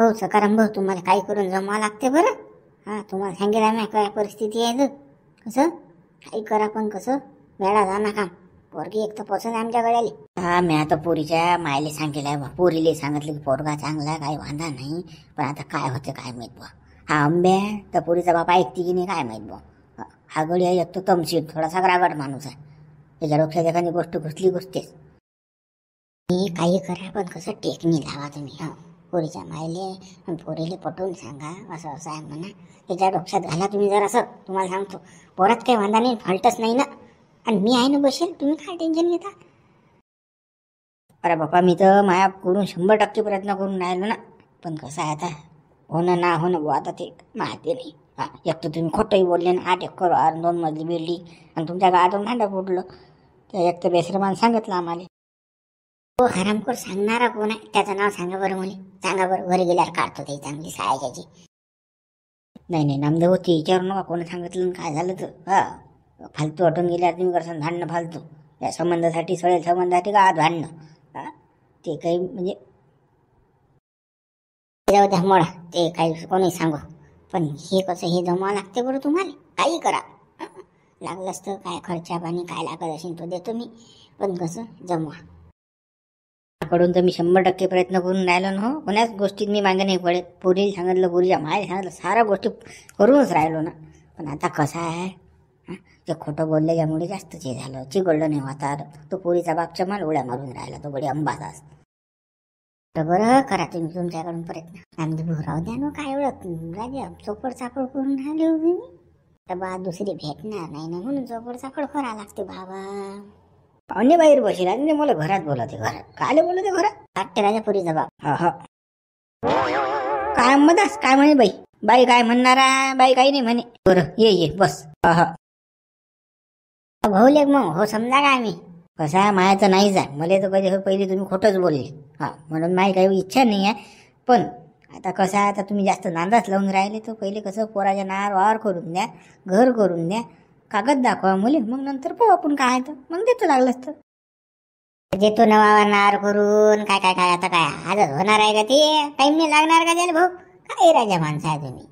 भाऊ सकाराम भाऊ तुम्हाला काही करून जमावं लागते बरं. हा तुम्हाला सांगेल आम्ही काय परिस्थिती आहे तर कसं काही करा पण कसं वेळा जा ना काम. पोरगी एक तर पसंत आहे आमच्या गड्याली. हा मी आता पोरीच्या मायले सांगेल आहे बा. पोरीले सांगितलं की पोरगा चांगला आहे काही वांधा नाही. पण आता काय होते काय माहीत बा. हा आंब्या तर पोरीचा बापा ऐकते की नाही काय माहीत बा. हा गडी आहे एक तो तमशीर थोडासा रागट माणूस आहे. त्याच्या डोक्यात एखादी गोष्ट घुसली घुसतेच. मी काही करा पण कसं टेकणी लावा तुम्ही. हा पोरीच्या मायले पोरीले पटवून सांगा असं असं आहे म्हणा. त्याच्या डोक्यात घाला तुम्ही जर असं. तुम्हाला सांगतो पोरात काही वांधा नाही फॉल्टच नाही ना. आणि मी आहे ना बसेल तुम्ही काय टेन्शन घेता. अरे बापा मी तर मायाकडून 100% प्रयत्न करून राहिलो ना. पण कसं आहे आता होणं ना होणं बुवा आता ते माहिती नाही. हा एक तर तुम्ही खोटंही बोलले ना. 8 एकर 2 मजली बिल्डिंग आणि तुमच्या गावातून भांडं फुटलं. त्या एक तर बेसरमान सांगितलं आम्हाला. हो हरामखोर सांगणारा कोण आहे त्याचं नाव सांगा बरं मला. सांगा बरं घरी गेल्यावर काढतो ते चांगली सायाची. नाही नाही नामदेव ते विचारू नका कोणी सांगितलं काय झालं तर. हा फालतू हटून गेल्यावर तुम्ही करसान भांडणं फालतू. या संबंधासाठी सगळ्या संबंधासाठी गावात भांडणं. हा ते काही म्हणजे जाऊ द्या मोडा ते काही कोणी सांगू. पण हे कसं हे जमावं लागते बरं तुम्हाला. काही करा लागलं असतं काय खर्चा पाणी काय लागत असेल तो देतो मी. पण कसं जमवा. कडून तर मी 100% प्रयत्न करून राहिलो ना. हो कोणाच गोष्टीत मी मागे नाही पडेल. पोरीला सांगितलं पोरीच्या मायला सांगितलं साऱ्या गोष्टी करूनच राहिलो ना. पण आता कसं आहे ते खोटं बोलल्यामुळे जास्तच हे झालं. चिघळलं नाही होता. तो पोरीचा बापच्या माल उड्या मारून राहिला तो गडी अंबादास. तर बरं करा तुम्ही तुमच्याकडून प्रयत्न. आमचे भाऊ राहू द्या ना काय एवढं राजा चोपड चापड करून राहिले हो तुम्ही. तर बा दुसरी भेटणार नाही ना म्हणून चोपड चापड करा लागते बाबा. पाहुणे बाहेर बसेल आणि मला घरात बोलवते. घरात कायले बोलवते घरात. वाटते राजा पुरीचा बाप. हा हा काय मदास काय म्हणे बाई. बाई काय म्हणणार आहे बाई काही नाही म्हणे. बरं ये बस. हा हा भाऊ लेख मग हो समजा काय मी कसं आहे मायाचं नाहीच आहे. मला तर कधी पहिले तुम्ही खोटंच बोलले. हा म्हणून माझी काही इच्छा नाही आहे. पण आता कसं आहे आता तुम्ही जास्त नांदाच लावून राहिले. तर पहिले कसं पोराच्या नावावर वावर करून द्या घर करून द्या कागद दाखवा मुली मग नंतर पाहू आपण काय आहे तर मग देतो लागलं असतं. देतो नवा नार करून काय काय काय आता काय आजच होणार आहे का ते. टाइम नाही लागणार का त्याला भाऊ. काय राजा माणसं आहे तुम्ही.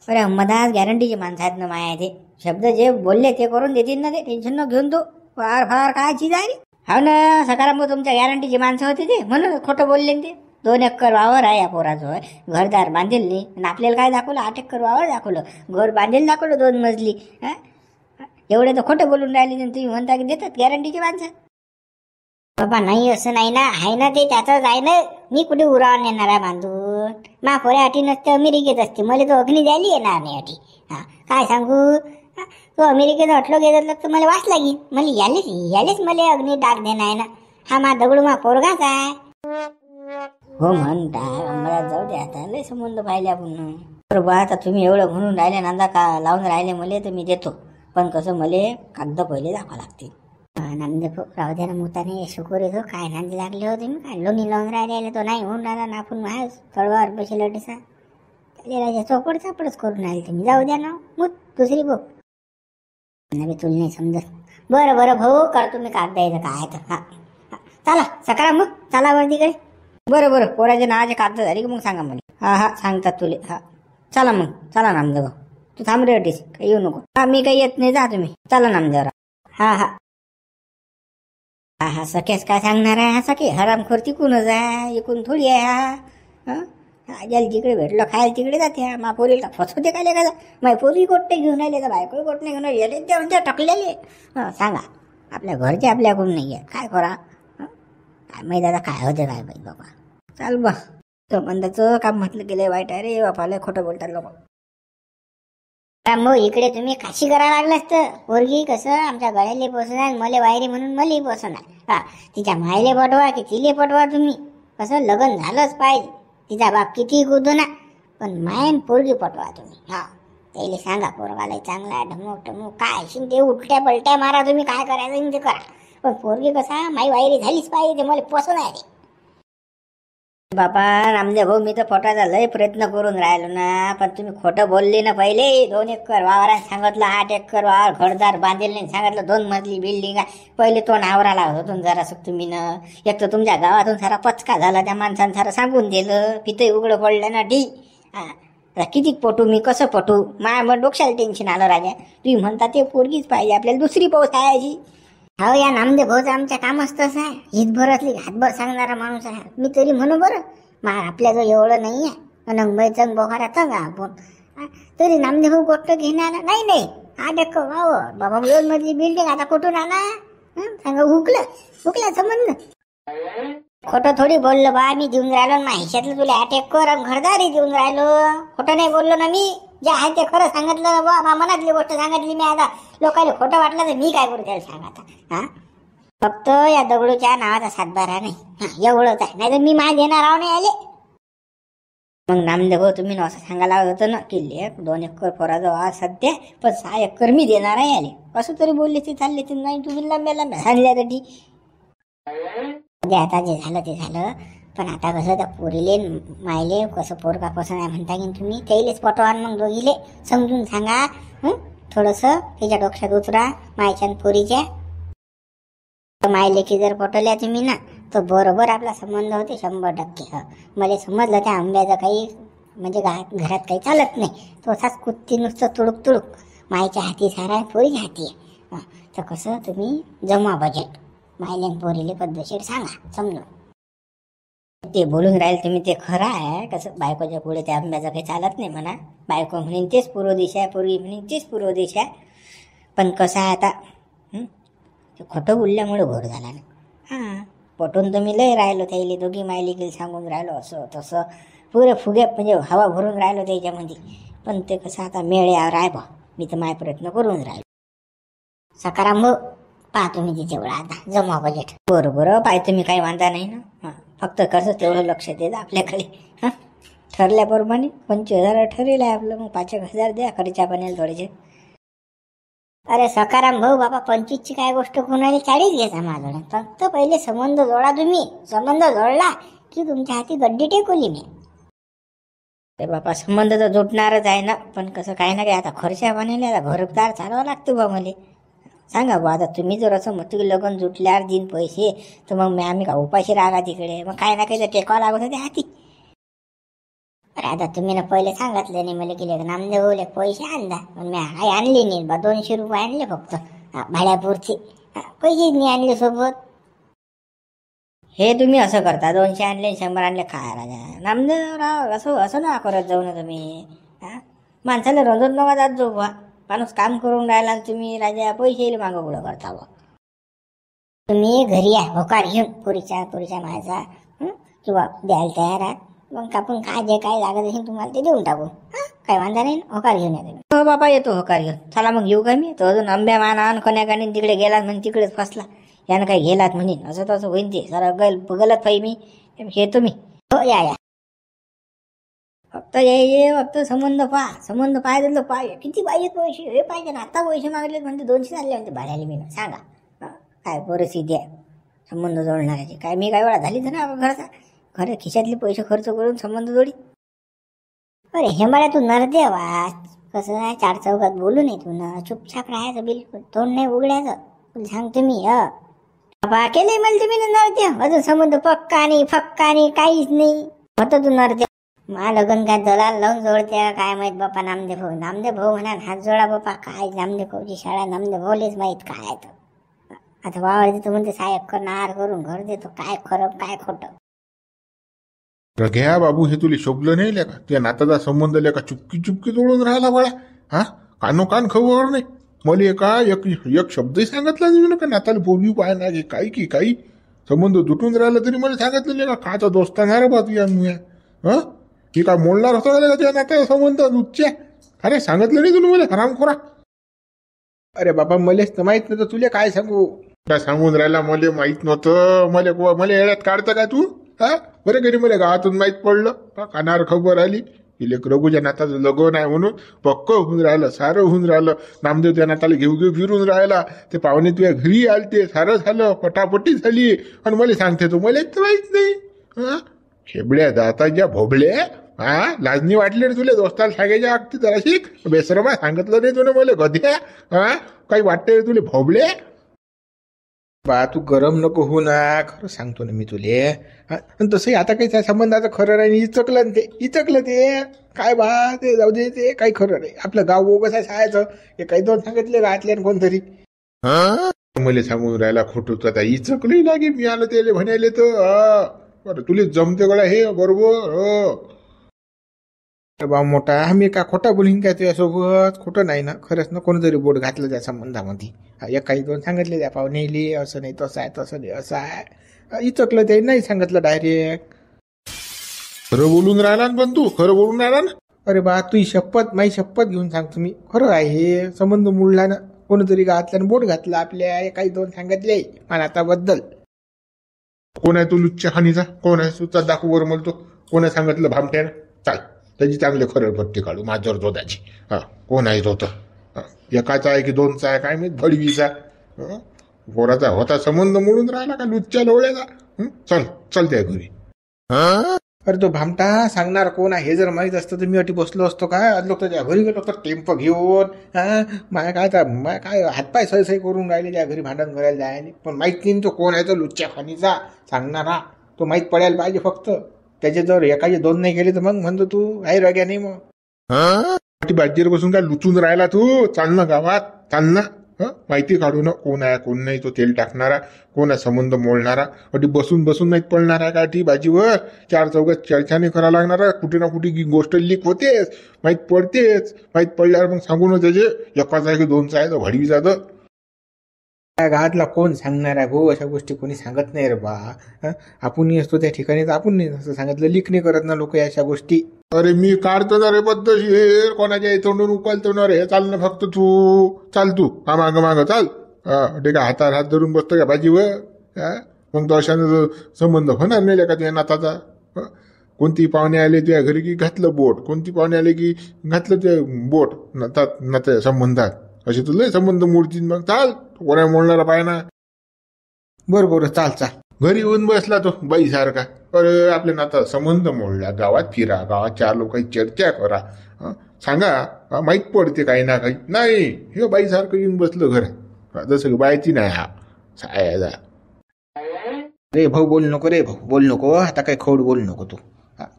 अरे मधाच गॅरंटीचे माणसं आहेत ना माया. ते शब्द जे बोलले ते करून देतील ना. ते टेन्शन न घेऊन तो फार फार काय चीज आहे. हो ना सकाराम तुमच्या गॅरंटीचे माणसं होते ते म्हणून खोटं बोलले ते. 2 एकर वावर आहे या पोराचं घरदार बांधेल नाही. आणि आपल्याला काय दाखवलं 8 एकर वावर दाखवलं. घर बांधेल दाखवलं 2 मजली. हा एवढे तर खोटं बोलून राहिले ना तुम्ही म्हणता की देतात गॅरंटीचे माणसं. बाबा नाही असं नाही ना आहे ना ते त्याचंच आहे ना. मी कुठे उरावर नेणार आहे बांधून. मा पोऱ्या अटी नसते अमेरिकेत असते. मला तो अग्नी द्यायला येणार नाही अटी. हा काय सांगू तो अमेरिकेत अटलो गेलं तर मला वास लागेल. मला यालेच मला अग्नी टाक देणार आहे ना. हा मा दगडू मा पोरगाच आहे. हो म्हणताय आम्हाला जाऊ द्या आता लय संबंध पाहिले आपण. बरोबर आता तुम्ही एवढं म्हणून राहिले नांदा का लावून राहिले मला तर मी देतो. पण कसं मला कागद पहिले दाखवा लागते. नांदेव राहू द्या ना मुताने शुकुर येतो काय नांदी लागले होते मी काय लोणी लावून राहिले तो नाही होऊन राहिला ना आपण आहेच तळवार बसेल अटीसा. त्याला राजा चोपड चापडच करून राहिले तुम्ही. जाऊ द्या ना मूत दुसरी भाऊ नवी तुला नाही समजत. बरं भाऊ करतो मी कागद यायचं काय तर. हा चला सकाळ मग चला वर तिकडे. बरं पोराच्या नावाचे कागद झाली की मग सांगा मला. हा सांगतात तुले. हा चला मग चला नामदेव तू थांब रे अटीस काही येऊ नको. हा मी काही येत नाही जा तुम्ही चला नामदेवरा. हा हा सख्यास काय सांगणार आहे. हा सखे हरामखोर तिकूनच आहे इकून थोडी आहे. हा ज्याला जिकडे भेटलं खायला तिकडे जाते. मा पोरीला फसवते काय का माझी पोरी गोट्टे घेऊन आले तर बायको गोटणे घेऊन आले त्या टकलेले. सांगा आपल्या घरचे आपल्याकडून नाही आहे काय करा. काय माहिती आता काय होते काय माहिती बाबा. चाल बा संबंधाचं काम म्हटलं गेलं वाईट आहे रे बापाला खोटं बोलतात लोक. मग इकडे तुम्ही काशी करा लागलं असतं. पोरगी कसं आमच्या गळ्याले पसंत आहे मला वायरी म्हणून मलाही पसंत आहे. हा तिच्या मायले पटवा की तिले पटवा तुम्ही कसं लग्न झालंच पाहिजे. तिचा बाप किती कुदू ना पण मायन पोरगी पटवा तुम्ही. हा त्याला सांगा पोरगाला चांगला ढमूक काय असेल ते उलट्या पलट्या मारा तुम्ही काय करायचं ते करा. पण पोरगी कसा माई वायरी झालीच पाहिजे मला पसंत आहे. बाबा रामदेव भाऊ, मी तर पोटाचा लय प्रयत्न करून राहिलो ना, पण तुम्ही खोटं बोलले ना. पहिले 2 एकर वावरात सांगितलं, 8 एकर वावर घरदार बांधेल नाही सांगितलं, 2 मजली बिल्डिंग आहे. पहिले तो नावराला होतो जरासं तुम्ही ना. एक तर तुमच्या गावातून सारा पचका झाला, त्या माणसानं सारं सांगून दिलं, पितही उघडं पडलं ना. आता किती पटू मी, कसं पटू? मग डोक्याला टेन्शन आलं राजा. तुम्ही म्हणता ते पोरगीच पाहिजे आपल्याला, दुसरी पाऊस आहे. हो, या नामदेव भाऊचं आमच्या कामच तसं आहे. हितभर असली हातभर सांगणारा माणूस आहे. मी तरी म्हणू बरं, आपल्या जो एवढं नाही आहे, नंगबाई चंग बोहारा चंग आपण, तरी नामदेव भाऊ गोष्ट घेणार नाही. 8 एकर वाव बाबा, 2 मजली बिल्डिंग, आता कुठून आला सांगा? हुकला संबंध. खोटं थोडी बोललो बा, मी देऊन राहिलो ना हिशातलं तुला 8 एकर घरदारी देऊन राहिलो. खोटं नाही बोललो ना मी, जे आहे ते खरं सांगितलं ना बा. मनातली गोष्ट सांगितली मी. आता लोकांना खोटं वाटलं तर मी काय करू त्याला सांगा आता. फक्त या दगडूच्या नावाचा 7-12 नाही, एवढंच आहे. नाही तर मी माय देणार आहो नाही आले. मग नामदेव भाऊ, तुम्ही असं सांगायला होतं ना की 2 एकर पोराचा वावर सध्या, पण 6 एकर मी देणार आहे आले. कसं तरी बोलले ते चालले ते, नाही तुम्ही लांब्या सांगल्यासाठी. आता जे झालं ते झालं, पण आता कसं त्या पोरीले मायले कसं पोरगा पसंत आहे म्हणता की तुम्ही त्याइलेच पटवा. मग दोघीले समजून सांगा, थोडंसं त्याच्या डोक्यात उतरा मायच्या पोरीच्या. मायले की जर पटवल्या तुम्ही ना, तर बरोबर आपला संबंध होते 100%. मला समजलं त्या आंब्याचं काही म्हणजे घरात काही चालत नाही. तो असाच कुत्ती नुसतं तुडुक मायच्या हाती सारा, पोरीच्या हाती आहे. तर कसं तुम्ही जमा बजेट मायल्यान पोरीले पद्धतशीर सांगा समजून. ते बोलून राहील तुम्ही ते खरं आहे. कसं बायकोच्या पुढे त्या आंब्याचं काही चालत नाही म्हणा. बायको म्हणेन तेच पूर्व दिशा आहे, पोरगी म्हणेन तेच पूर्व दिशा आहे. पण कसं आहे आता, ते खोटं बोलल्यामुळे घोर झाला ना. पटून तर मी लय राहिलो त्याला, दोघी मायली गेली सांगून राहिलो असं तसं, पुरे फुगे म्हणजे हवा भरून राहिलो त्याच्यामध्ये. पण ते कसं आता मेळ्यावर आहे बा, मी तर माय प्रयत्न करून राहिलो. सकाराम भाऊ, पहा तुम्ही तिच्यावर आता जमा बजेट. बरोबर पाहिजे मी, काही वांधा नाही ना. फक्त कसं तेवढं लक्ष द्या आपल्याकडे. ठरल्याप्रमाणे 25,000 ठरेल आहे आपलं. मग 5,000 द्या खर्चा पाण्याला थोडेसे. अरे सकाराम भाऊ, बाबा 25ची काय गोष्ट, कोणाला 40 घ्यायचा माझ्याकडे. फक्त पहिले संबंध जोडा तुम्ही. संबंध जोडला की तुमच्या हाती गड्डी टेकवली मी. ते बाबा संबंध तर जोडणारच आहे ना, पण कसं काही ना काही आता खर्चा पाण्याला आता घरदार चालवावं लागतं बा मला. सांगा बा, आता तुम्ही जर असं म्हणतो की लग्न जुटल्यावर दिन पैसे, तर मग आम्ही का उपाशी राहा तिकडे. मग काही ना काही तर टेकावं लागत होते हाती. अरे आता तुम्ही ना पहिले सांगितलं नाही मला की नामदेव भाऊले पैसे आणला, पण मी काही आणले नाही बा. 200 रुपये आणले फक्त भाड्यापुरचे, पैसेच नाही आणले सोबत. हे तुम्ही असं करता, 200 आणले 100 आणले, काय राजा नामदेव राव, असं ना करत जाऊ ना तुम्ही. माणसाला रोजच नका जात जाऊ बा. माणूस काम करून राहिला तुम्ही राजा पैसे मागं पुढं करता बा. तुम्ही घरी या होकार घेऊन पुरीच्या माझा, किंवा द्यायला तयार आहात, मग आपण काय जे काय लागत असेल तुम्हाला ते देऊन टाकू. काय वांधा नाही, होकार घेऊन या तुम्ही. हो बाबा, येतो होकार घेऊन. चला मग येऊ का मी. तो अजून आंब्या माना कोण्याकाने तिकडे गेलात म्हणे, तिकडेच फसला. यानं काही गेलात म्हणेन, असं तसं होईन ते जरा गलत पाहिजे मी. हे तुम्ही हो या. फक्त ये फक्त संबंध पाहिजे पाहिजे. किती पाहिजेत पैसे? हे पाहिजे ना, आता पैसे मागले म्हणते 200 आणले म्हणते भाड्याला. मी सांगा काय परिस्थिती आहे संबंध जोडणाऱ्याची. काय मी काय वेळा झाली तर ना घरचा खरं खिशातले पैसे खर्च करून संबंध जोडी. अरे हे मला तू नरदे वाच. कसं आहे, 4 चौघात बोलू नये तू ना, चुपचाप राहायचं, बिलकुल तोंड नाही उघडायचं. सांगतो मी बाबा केले मला तुम्ही नरदे. अजून संबंध पक्का नाही फक्का नाही काहीच नाही. होतं तू नरदे. मा लग्न काय दलाल लावून जोडते काय माहित बापा. नामदेव भाऊ म्हणा हात जोडा बापा. काय नामदेव भाऊची शाळा, नामदेव भाऊलेच माहित काय आहे. आता वावर देतो म्हणते 6 एकर नार करून घर देतो. काय खरं काय खोटं. घ्या बाबू, हे तुला शोभलं नाही लेका. त्या नाताचा संबंध लेका चुपकी जोडून राहिला बाळा. कान खबर नाही मला. एक शब्दही सांगितला नाही का नाताला पोरगी पाहिजे की काही की काही. संबंध तुटून राहिला तरी मला सांगितलं नाही का. काचा दोस्ताना रे बा तुझ्या मुया. की काय मोडणार होतं का त्या नात्याचा संबंध उच्च्या. अरे सांगितलं नाही तुम्ही मला हरामखोरा. अरे बाबा मलेच तर माहित नव्हतं, तुला काय सांगू. काय सांगून राहिला मला माहित नव्हतं. मला येड्यात काढतं का तू. बरं घरी मला गावातून माहित पडलं. कानावर खबर आली की रघुच्या नाताचं लग्न आहे म्हणून. पक्क होऊन राहिलं, सारं होऊन राहिलं. नामदेव त्या नाताला घेऊ फिरून राहिला. ते पाहुणे तुझ्या घरी आलते, सारं झालं, पटापटी झाली. आणि मला सांगते तू मला एक तर माहित नाही. खेबड्या दाताच्या भोबळे, हा लाजणी वाटली रे तुला दोस्ताला सांगायच्या अगदी जराशी बेसरमा सांगितलं नाही तुला मला गध्या, हा काही वाटते रे तुले भोबळे. बा तू गरम नको हो ना, खरं सांगतो ना मी तुले. आणि तसंही आता काही त्या संबंधाचं खरं नाही. इचकलं ते काय बा, ते जाऊ दे, ते काही खरं नाही. आपलं गाव बोगस आहे शाळेचं, हे काही दोन सांगितले राहतले कोणतरी. मला सांगून राहिला खोटं आता इचकली लागे. मी आलं त्याला म्हणाले तर तुला जमते गळा हे बरोबर. बा मोठा मी का खोटा बोलीन काय तुझ्यासोबत? खोटं नाही ना, खरंच ना. कोणतरी बोट घातलं त्या संबंधामध्ये. एक काही दोन सांगितले त्या पाहुणेली, असं नाही तसं आहे, तसं नाही असं आहे. इचकलं ते नाही सांगितलं डायरेक्ट. खरं बोलून राहिला ना, पण तू खरं बोलून राहिला ना. अरे बा तुझी शपथ, माझी शपथ घेऊन सांगतो मी, खरं आहे हे. संबंध मुडला ना, कोणतरी घातल्यानं बोट घातलं आपल्या. काही दोन सांगितले पण आता बद्दल. कोण आहे तू लुच्च्या खाणीचा? कोण आहे तुझा दाखवू बरं म्हणतो? कोण आहे सांगितलं भामट्यानं? चाल त्याची चांगले खरं पट्टी काढू माझ्यावर जोदाची. हा कोण आहे तो? एकाचा आहे की दोनचा आहे काय मी भडवीचा? पोराचा होता संबंध मोडून राहिला का लुच्च्या लोळ्याचा? चल चल त्या घरी. अरे तो भामटा सांगणार कोण आहे हे जर माहीत असतं तर मी अटी बसलो असतो काय? लोक त्याच्या घरी गेलो तर टेम्प घेऊन माय काय हातपाय सही करून राहिले त्या घरी भांडण करायला जायला. पण माहित नाही तो कोण आहे, तो लुच्च्या खाणीचा सांगणारा. तो माहीत पडायला पाहिजे फक्त. त्याचे जर एकाचे दोन नाही केले तर मग म्हणतो तू आई रग्या नाही. मग बाजीवर बसून काय लुचून राहिला तू? चाल ना गावात, चाल ना. माहिती काढू ना कोण आहे कोण नाही. तो तेल टाकणारा कोण आहे, संबंध मोडणारा. अटी बसून बसून माहीत पडणार आहे का ती बाजीवर? चार चौघात चर्चाने करा लागणार. कुठे ना कुठे गोष्ट लीक होतेच, माहीत पडतेच. माहीत पडल्यावर मग सांगू ना त्याचे एकाचा आहे की दोनचा आहे तो भडवी जातं. गावातला कोण सांगणार आहे गो? अशा गोष्टी कोणी सांगत नाही रे बा. आपण असतो त्या ठिकाणी तर आपण नाही असं सांगितलं. लीक नाही करत ना लोक अशा गोष्टी. अरे मी काढतो ना रे पद्धतशीर, कोणाच्या तोंडून उकलतो ना रे. चाल ना फक्त तू, चाल तू माग माग चाल. ठीक आहे, हातात हात धरून बसतो का भाजीवर? मग तो अशानं संबंध होणार नाही का तुझ्या नाताचा? कोणती पाहुणे आले तुझ्या घरी की घातलं बोट, कोणती पाहुणे आले की घातलं ते बोट नात्या संबंधात. असे तुला संबंध मोडतील. मग चाल, कोणा मोडणारा पाय ना. बरोबर चाल चाल. घरी येऊन बसला तो बाई सारखा. अरे आपल्या नाता संबंध मोडला, गावात फिरा, गावात चार लोकांची चर्चा करा, सांगा माहीत पडते काही ना काही. नाही, हे बाई सारखं येऊन बसलं घरात, जसं बायची नाही. हा साया रे भाऊ बोल नको, रे भाऊ बोल नको. आता काही खोड बोल नको तू.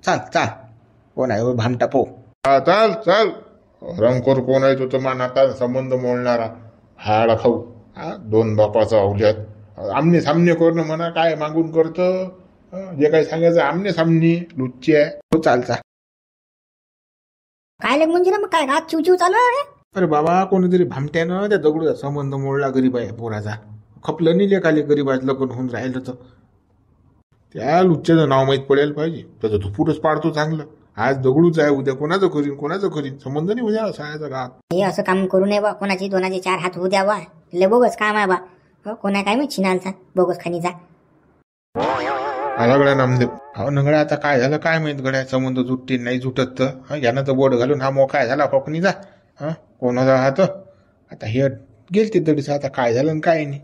चाल चाल. कोण आहे भामटा पो? चाल चाल. रंगकोर कोण आहे तो? तर नाता संबंध मोडणारा हाड खाऊ. दोन बापाचा अवल्यात आमने सामने करणं म्हणा. काय मागून करतं? जे काही सांगायचं आमने सामने लुच्ची आहे. हो चाल चाल. काय म्हणजे ना मग काय रात चिवचिव चालू आहे? अरे बाबा कोणीतरी भामट्यानं त्या दगडूचा संबंध मोडला गरीब आहे पोराचा. खपलं नाही लेखाले गरीबाचं लग्न होऊन राहिलं तर. त्या लुच्च्याचं नाव माहीत पडायला पाहिजे. त्याचं धुपूटच पाडतो चांगलं. आज दगडूच आहे, उद्या कोणाचं करीन संबंध नाही म्हणजे सायाचा गात. हे असं काम करू नये बा. कोणाची दोनाची चार हात होऊ द्यावा. ले बोगस काम आहे बा. कोणा काय मी छिनालचा बोगस खाणीचा आला गड्या नामदेव. हा नगड्या आता काय झालं काय माहित गड्या. संबंध जुटते नाही जुटत तर यानं तर बोट घालून हा मोका झाला कोकणीचा. कोणाचा हात आता हे गेलते तडीचा. आता काय झालं आणि काय नाही.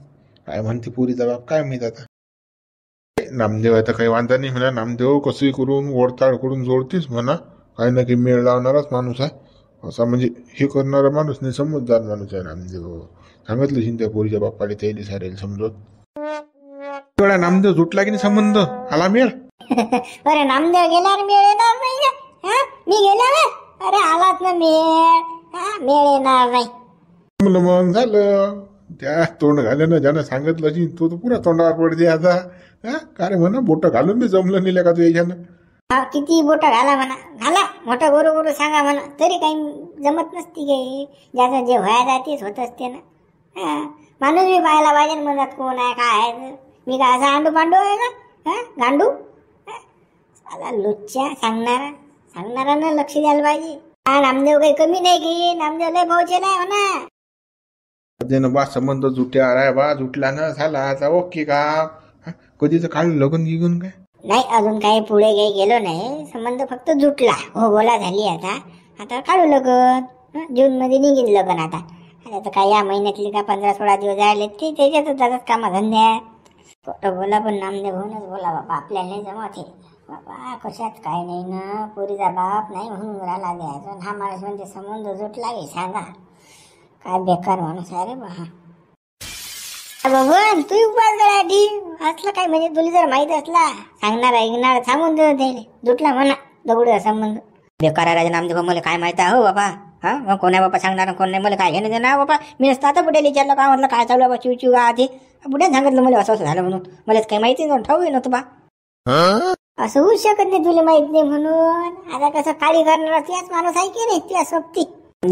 काय म्हणते पुरीचा बाप काय माहित आता. नामदेव आता काही वांधा नाही म्हणा. नामदेव कसंही करून ओढताड करून जोडतेच म्हणा. काही ना काही मेळ लावणाराच माणूस आहे. असा म्हणजे हे करणारा माणूस नाही, समजदार माणूस आहे नामदेव. सांगितलं शिंद्या पोरीच्या बाप्पाला त्याला सारेल समजत. तेवढा नामदेव सुटला की नाही संबंध आला मेळ. अरे नामदेव गेल्यावर मेळ येणार नाही का? मी गेल्यावर अरे आलाच ना मेळ येणार नाही. मग झालं त्या तोंड घाल्यानं ज्यानं सांगितलं तो तर पुरा तोंडावर पडते आता. का रे म्हणा बोट घालून बी जमलं नाही का तू याच्यानं. किती बोट घाला म्हणा, घाला मोठं बरोबर सांगा म्हणा, तरी काही जमत नसती गे. ज्याचं जे व्हायला तेच होत असते ना. माणूस बी पाहायला पाहिजे म्हणत कोण आहे काय आहे. मी काय असा आंडू पांडू आहे का? गांडू साला लुच्च्या सांगणारा ना लक्ष द्यायला पाहिजे. नामदेव काही कमी नाही की नामदेव लय भाऊचेला आहे म्हणा. बा संबंध जुट्या राय बा जुटला ना झाला आता ओके का. कधीच काढ लगन गिगून काय नाही, अजून काही पुढे काही गेलो नाही. संबंध फक्त जुटला, हो बोला झाली. आता काढू लगन. जून मध्ये निघेल लगन. आता काय या महिन्यातली का 15-16 दिवस राहिले ते त्याच्यातच जातात कामा धंद्यात. बोला पण नामदेव होऊनच बोला बाबा. आपल्याला नाही जमत हे. बाबा कशात काय नाही ना, पोरीचा बाप नाही म्हणून राहिला द्यायचा. हा माणूस म्हणजे संबंध जुटला की सांगा, काय बेकार माणूस आहे रे बा. बघून तू उपास करायची असलं काय, म्हणजे तुला जर माहित असला सांगणार ऐकणार सांगून देऊ जुटला म्हणा दगडूचा संबंध. बेकार राजा नामदेव, मला काय माहिती आहे हो बाबा. हा मग कोणा बाबा सांगणार कोण नाही, मला काय घेणं देणार बाबा. मी नसतं आता बुड्याला विचारलं का, म्हटलं काय चालू बाबा चिव का ते बुड्याने सांगितलं मला असं असं झालं म्हणून. मलाच काही माहिती नव्हतं, ठाऊक नव्हतं बा. असं होऊ शकत नाही तुला माहित नाही म्हणून. आता कसं काळी करणार त्याच माणूस आहे की नाही, त्या सोबती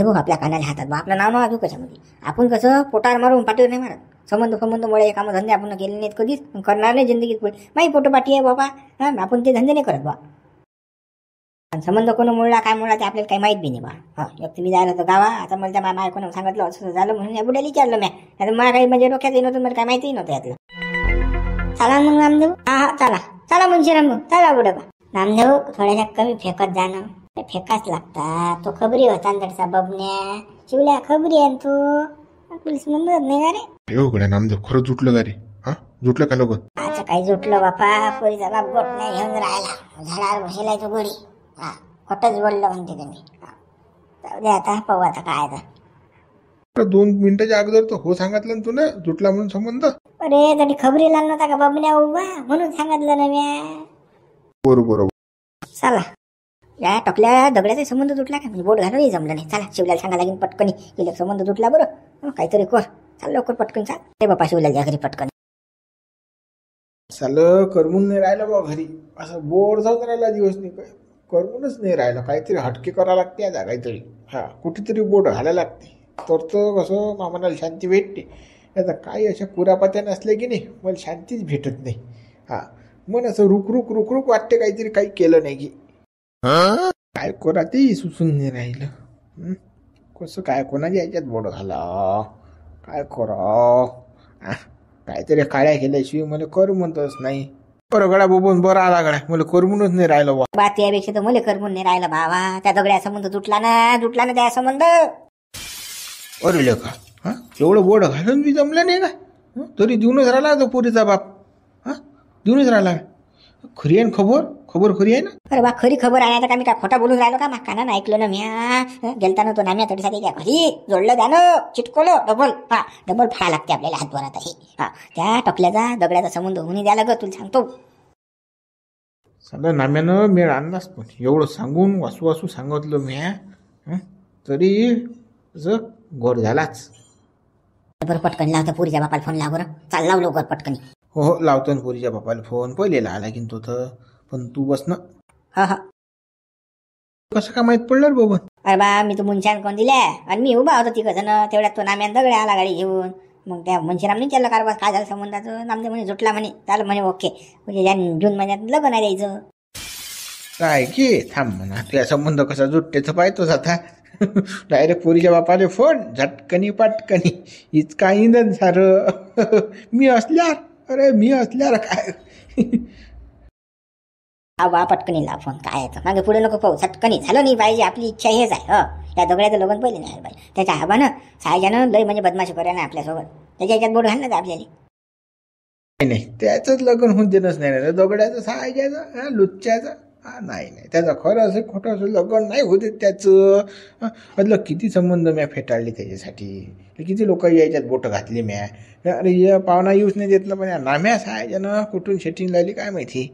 आपल्या कानाला हातात बा, आपलं नाव नाव घेऊ कशामध्ये. आपण कसं पोटावर मारून पाठीवर नाही मारत. संबंध मुळे काम धंदे आपण केले नाहीत कधीच, करणार नाही जिंदगीत पुढे. माही पोटो पाठी आहे बाबा. हा आपण ते धंदे नाही करत बा. संबंध कोण मुळला काय मुळला ते आपल्याला काही माहित बी नाही बा. हा एक तुम्ही जायला तर गावा, आता मला त्या माय कोण सांगितलं असं झालं म्हणून या बुड्याला विचारलं मी. आता मला काही म्हणजे डोक्यात नव्हतं, मला काय माहिती नव्हतं यातलं. चला मग नामदेव. हा चला चला मुंशीराम भाऊ, चला बुडा बा. नामदेव थोड्याशा कमी फेकत जाणं, फेकाच लागतात. तो खबरी होता त्याचा बबन्या शिवल्या खबरी आहे तो, पोलीस म्हणत नाही का रे. हो गड्या नामदेव, खरं जुटलं का रे? हा जुटलं का लोक? अच्छा काही जुटलं बापा. पोरीचा बाप गोट नाही घेऊन राहिला, झाडावर बसेलाय तो गोडी. हा खोटच बोललं म्हणते तुम्ही. जाऊ दे आता, पाहू आता काय आता. 2 मिनिटाच्या अगोदर तर हो सांगितलं ना तू ना, जुटला म्हणून संबंध. अरे तरी खबरी लागला नव्हता का बबन्या उभा, म्हणून सांगितलं ना म्या. बरोबर. चला या टकल्या दगड्याचा संबंध तुटला का, म्हणजे बोट घालूनही जमलं नाही. चला शिवल्याला सांगा लागेल पटकनी, गेले संबंध तुटला बरं. काहीतरी कर, चाल लवकर पटकन चाल. ते बापा शिवल्याला घरी पटकन. सालं करमून नाही राहिलं बा घरी, असं बोर जाऊन राहिला दिवस नाही, काय करमूनच नाही राहिलं. काहीतरी हटके करावं लागते आता, काहीतरी हा कुठेतरी बोट घालायला लागते, तर कसं मामाला शांती भेटते. आता काही अशा कुरापात्या नसल्या की नाही मला शांतीच भेटत नाही. हा मन असं रुक वाटते, काहीतरी काही केलं नाही की. काय करा ते सुचून नाही राहिलं. कसं काय कोणाच्या याच्यात बोट घाला, काय करा. काहीतरी काळ्या केल्याशिवाय मला करमतच नाही. बरं गडा बोबून बरं आला गड्या, मला करमूनच नाही राहिलं बा. बा त्यापेक्षा तर मला करमून नाही राहिलं बाबा. त्या दगड्या संबंध तुटला ना त्या संबंध. अरे लेका, हा एवढं बोट घालून बी जमलं नाही का? तरी देऊनच राहिला तो पोरीचा बाप. हा देऊनच राहिला. खरी आहे खबर खरी आहे ना? अरे बा खरी खबर आहे. आता का मी काय खोटा बोलून राहिलो का? कानानं ऐकलं ना म्या. गेलता ना तो नाम्या तडीसाठी त्या घरी जोडलं त्यानं, चिटकवलं डबल. हा डबल फाळा लागते आपल्याला हातभर आता हे. हा त्या टकल्याचा दगड्याचा संबंध होऊन द्यायला ग, तुला सांगतो. सगळं नाम्यानं मेळ आणलाच, पण एवढं सांगून वासू सांगितलं म्या, तरी असं गोर झालाच. बरं पटकन लावता पुरीच्या बापाला फोन लाव बरं. चाल लाव लवकर पटकनी. हो लावतो ना पोरीच्या बापाला फोन. पहिले आला की तो तर, पण तू बस ना. हा कसं का माहित पडलं रे बाबा? अरे बा मी तर मुंशान कोण दिल्या, आणि मी उभा होतो तिघ जण. तेवढ्यात तो नाम्यान दगड्या आला गाडी घेऊन. मग त्या मुंशीरामने विचारलं कारवा काय झालं संबंधाचं. नामदेव म्हणे जुटला म्हणे. चाल म्हणे ओके, म्हणजे जून महिन्यात लग्न आहे द्यायचं. काय की थांब म्हणा, तुझ्या संबंध कसा जुटतेच पाहतोच आता. डायरेक्ट पोरीच्या बापाले फोन, झटकनी पाटकनी, इतका इंधन सारं. मी असल्यावर काय. हा बा पटकनी लाव फोन. काय आहे मागे पुढे नको पाहू, चटकनी झालं नाही पाहिजे. आपली इच्छा हेच आहे. त्या दगड्याचं लग्न पहिले नाही पाहिजे. त्याच्या आबानं सायजानं लय म्हणजे बदमाशी करा ना आपल्यासोबत. त्याच्या याच्यात बोट घालणार आपल्याला. नाही त्याचंच लग्न होऊन देणंच नाही. दगड्याचं सायजाचं लुच्च्याचं नाही त्याचं खरं असं खोटं असं लग्न नाही होते त्याचं. मतलब किती संबंध म्या फेटाळले त्याच्यासाठी, किती लोक यायच्यात बोटं घातली म्या. अरे या पाहुणा येऊच नाही देतलं, पण नाम्या सायजानं कुठून शेटिंग लागली काय माहिती.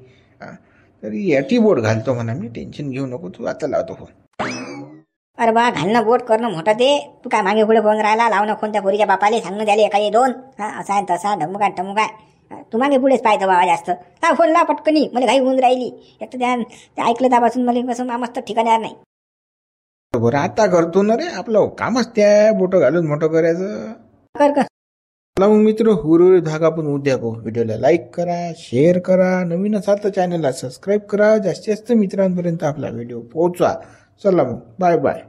तरी याटी बोट घालतो म्हणा मी, टेन्शन घेऊ नको तू. आता लावतो फोन. अरे बा घालणं बोट करणं मोठं ते. तू काय मागे पुढे फोन राहिला, लावणं फोन त्या पोरीच्या बापाले, सांगणं द्याले एका 2. असा आहे तसा ढमुकाय टमुकाय. तू मागे पुढेच पाहतो बाबा जास्त. लाव फोन लाव पटकनी, मला घाई होऊन राहिली. एक तर त्या ऐकलं त्यापासून मला कसं मस्त ठिकाण नाही. बरं आता करतो ना रे, आपलं कामच त्या बोटं घालून मोठं करायचं. कर चला मग मित्र, उर्वरित भाग आपण उद्या पाहू. व्हिडिओला लाईक करा, शेअर करा, नवीन असाल तर चॅनलला सबस्क्राईब करा. जास्तीत जास्त मित्रांपर्यंत आपला व्हिडिओ पोहोचवा. चला मग बाय बाय.